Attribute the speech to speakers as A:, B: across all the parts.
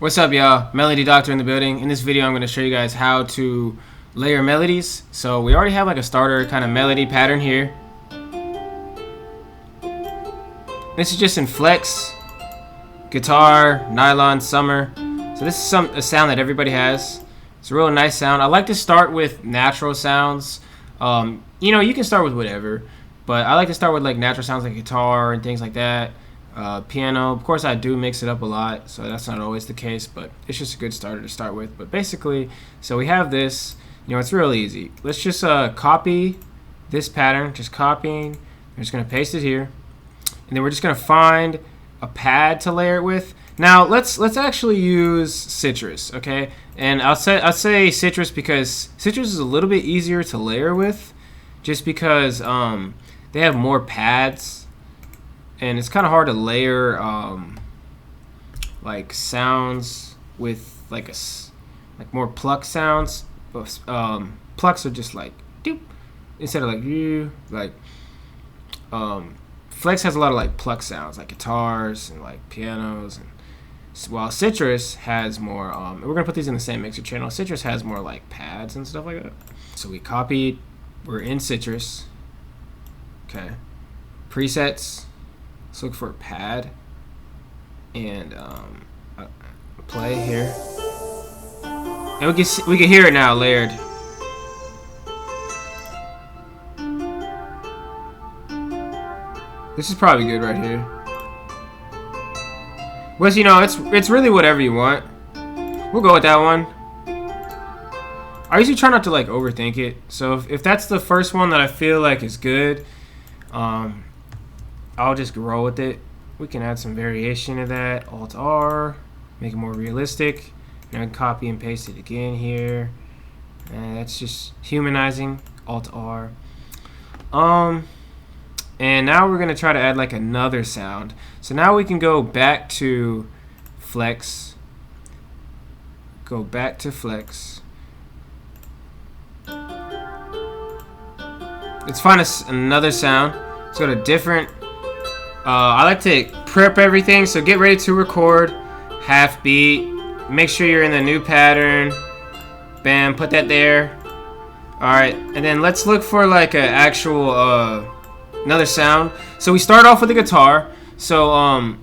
A: What's up, y'all? Melody Doctor in the building. In this video, I'm going to show you guys how to layer melodies. So we already have like a starter kind of melody pattern here. This is just in flex, guitar, nylon, summer. So this is a sound that everybody has. It's a real nice sound. I like to start with natural sounds. You can start with whatever, but I like to start with like natural sounds like guitar and things like that. Piano, of course I do mix it up a lot, so that's not always the case, but it's just a good starter to start with. But basically, so we have this, it's real easy. Let's just copy this pattern, just copying. I'm just going to paste it here, and then we're just going to find a pad to layer it with. Now let's actually use Citrus, okay? And I'll say Citrus because Citrus is a little bit easier to layer with, just because they have more pads. And it's kind of hard to layer like sounds with like more pluck sounds. Plucks are just like doop instead of like you like. Flex has a lot of like pluck sounds like guitars and like pianos, and while Citrus has more. We're gonna put these in the same mixer channel. Citrus has more like pads and stuff like that. So we copied. We're in Citrus. Okay, presets. Let's look for a pad and play here, and we can hear it now layered. This is probably good right here. But it's really whatever you want. We'll go with that one. I usually try not to like overthink it. So if that's the first one that I feel like is good, I'll just roll with it. We can add some variation to that. Alt R, make it more realistic. And then copy and paste it again here. And that's just humanizing. Alt R. And now we're gonna try to add like another sound. So now we can go back to flex. Go back to flex. Let's find another sound. Let's go to different. I like to prep everything, so get ready to record half beat. Make sure you're in the new pattern. Bam, put that there. Alright, and then let's look for like an actual another sound. So we start off with the guitar. So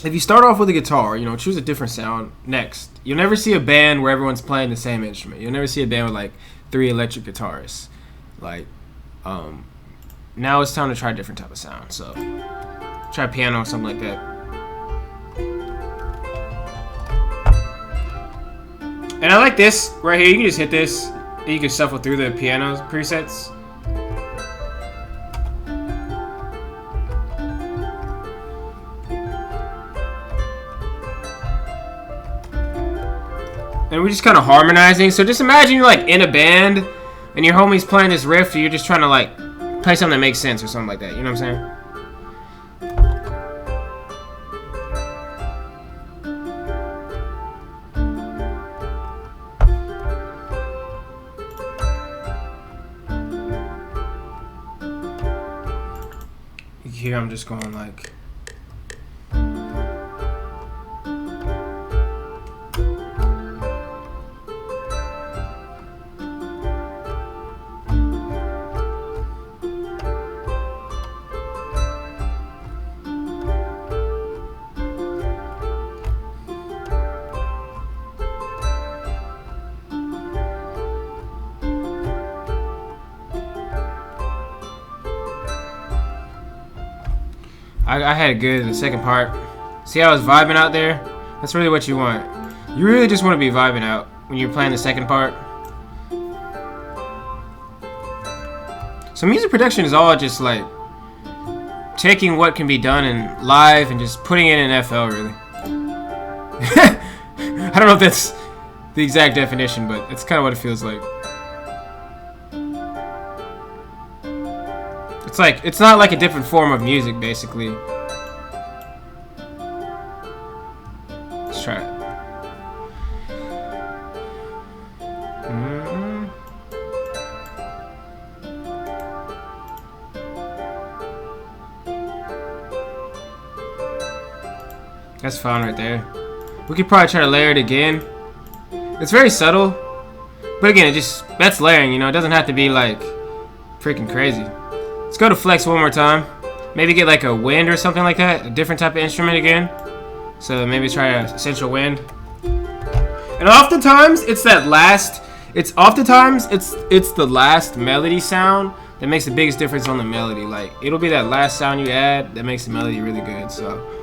A: if you start off with a guitar, choose a different sound next. You'll never see a band where everyone's playing the same instrument. You'll never see a band with like 3 electric guitarists. Like now it's time to try a different type of sound. So try piano or something like that. And I like this right here. You can just hit this and you can shuffle through the piano presets. And we're just kind of harmonizing. So just imagine you're like in a band and your homie's playing this riff, and you're just trying to like play something that makes sense or something like that. You know what I'm saying? Here I'm just going like. I had it good in the second part. See how I was vibing out there? That's really what you want. You really just want to be vibing out when you're playing the second part. So music production is all just like taking what can be done in live and just putting it in FL, really. I don't know if that's the exact definition, but it's kind of what it feels like. It's not like a different form of music, basically. Let's try it. That's fine right there. We could probably try to layer it again. It's very subtle, but again, that's layering, you know. It doesn't have to be like freaking crazy. Let's go to flex one more time. Maybe get like a wind or something like that, a different type of instrument again. So maybe try a essential wind. And oftentimes it's the last melody sound that makes the biggest difference on the melody. Like it'll be that last sound you add that makes the melody really good. So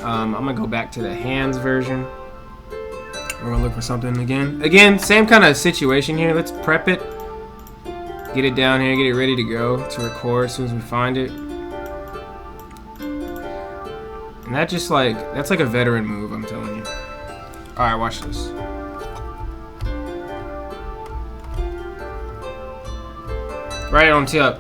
A: I'm gonna go back to the hands version. We're gonna look for something again. Again, same kind of situation here. Let's prep it. Get it down here, get it ready to go to record as soon as we find it. And that's like a veteran move, I'm telling you. Alright, watch this. Right on tip.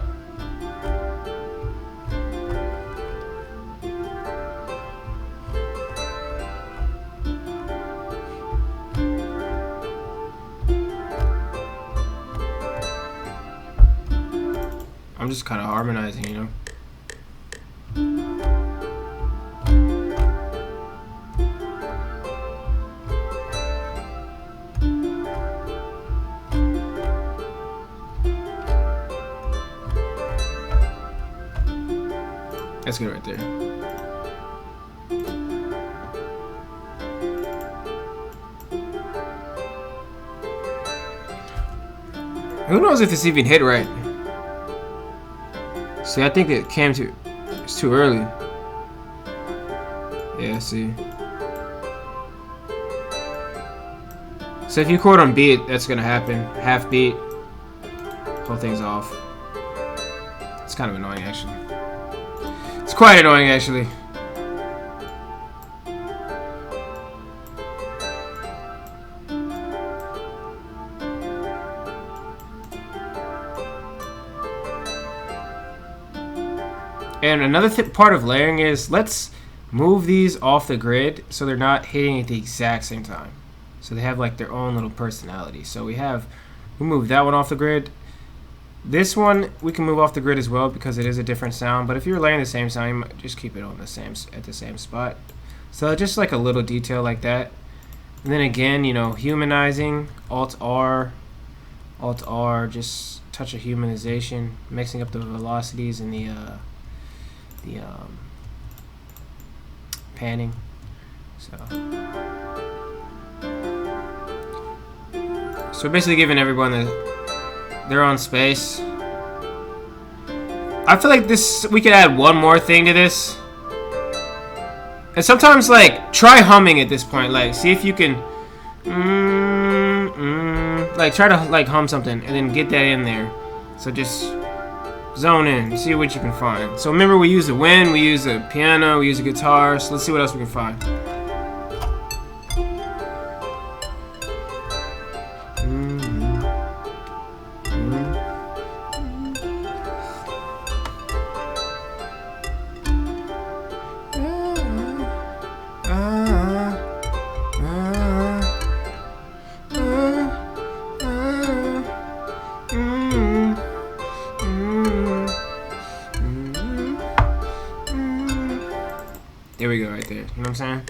A: I'm just kind of harmonizing, you know. That's good right there. Who knows if this even hit right? See, I think it's too early. Yeah, see. So if you chord on beat, that's gonna happen. Half beat, whole thing's off. It's kind of annoying, actually. It's quite annoying, actually. And another part of layering is let's move these off the grid so they're not hitting at the exact same time. So they have like their own little personality. So we move that one off the grid. This one we can move off the grid as well because it is a different sound. But if you're layering the same sound, you might just keep it on the same spot. So just like a little detail like that. And then again, you know, humanizing, Alt R, just touch of humanization, mixing up the velocities and the panning. So we're basically giving everyone their own space. I feel like we could add one more thing to this. And sometimes like try humming at this point. Like see if you can like try to like hum something and then get that in there. So just zone in, see what you can find. So remember, we use a wind, we use a piano, we use a guitar. So let's see what else we can find. There we go, right there. You know what I'm saying?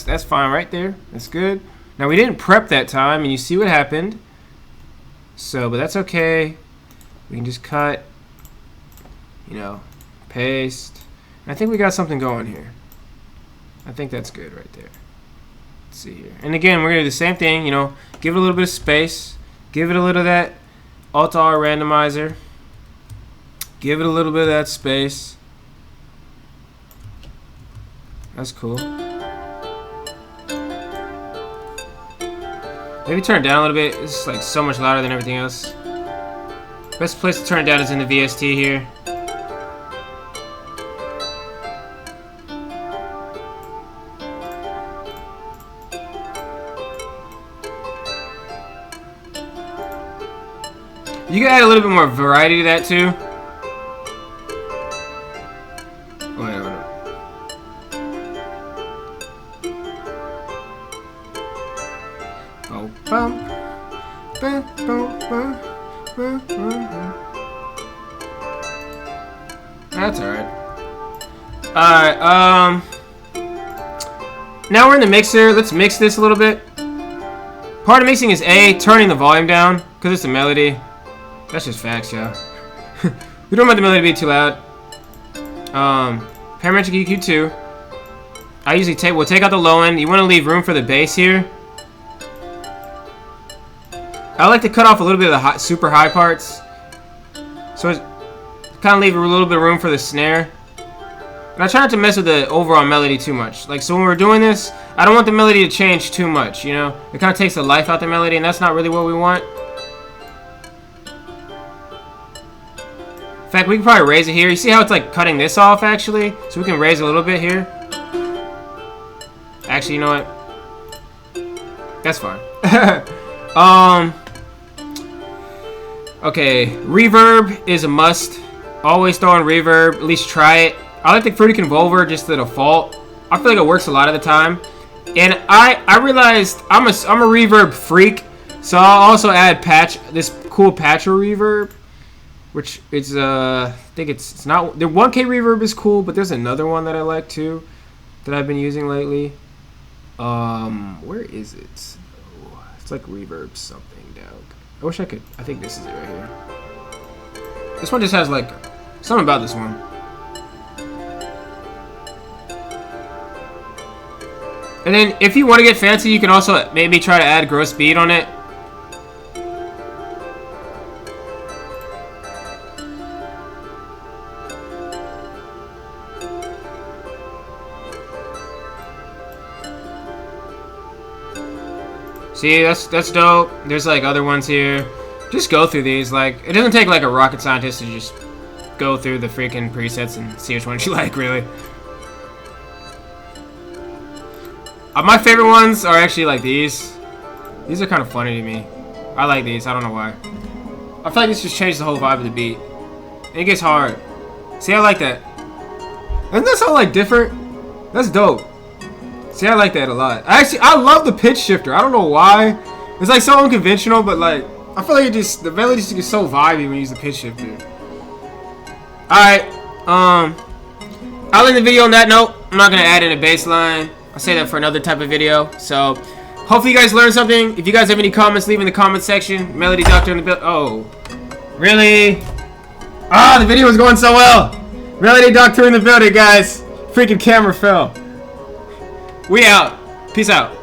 A: That's fine right there. That's good. Now we didn't prep that time, and you see what happened. So, but that's okay. We can just cut. You know, paste. And I think we got something going here. I think that's good right there. Let's see here. And again, we're going to do the same thing, you know, give it a little bit of space. Give it a little of that Alt-R randomizer. Give it a little bit of that space. That's cool. Maybe turn it down a little bit. It's like so much louder than everything else. Best place to turn it down is in the VST here. You can add a little bit more variety to that too. Oh, bum. Bum, bum, bum, bum, bum. That's alright. Alright, now we're in the mixer. Let's mix this a little bit. Part of mixing is A, turning the volume down, because it's a melody. That's just facts, yeah. We don't want the melody to be too loud. Parametric EQ 2. I usually we'll take out the low end. You want to leave room for the bass here. I like to cut off a little bit of the super high parts. So it's kind of leave a little bit of room for the snare. And I try not to mess with the overall melody too much. Like, so when we're doing this, I don't want the melody to change too much, you know? It kind of takes the life out the melody, and that's not really what we want. In fact, we can probably raise it here. You see how it's like cutting this off, actually? So we can raise a little bit here. Actually, you know what? That's fine. Okay, reverb is a must. Always throw in reverb. At least try it. I like the Fruity Convolver, just the default. I feel like it works a lot of the time. And I realized I'm a reverb freak, so I'll also add this cool patcher reverb, which is I think it's not the 1K reverb is cool, but there's another one that I like too that I've been using lately. Where is it? Oh, it's like reverb something, dog. I wish I could. I think this is it right here. This one just has like something about this one. And then if you want to get fancy, you can also maybe try to add gross beat on it. See, that's dope. There's like other ones here. Just go through these. Like, it doesn't take like a rocket scientist to just go through the freaking presets and see which ones you like, really. My favorite ones are actually like these. These are kind of funny to me. I like these. I don't know why. I feel like this just changed the whole vibe of the beat. And it gets hard. See, I like that. Isn't that so like different? That's dope. See, I like that a lot. I love the pitch shifter. I don't know why. It's like so unconventional, but like I feel like the melody just gets so vibey when you use the pitch shifter. Alright, I'll end the video on that note. I'm not gonna add in a bass line. I'll say that for another type of video. So, hopefully you guys learned something. If you guys have any comments, leave in the comment section. Melody Doctor in the build. Oh, really? Ah, the video was going so well. Melody Doctor in the building, guys. Freaking camera fell. We out. Peace out.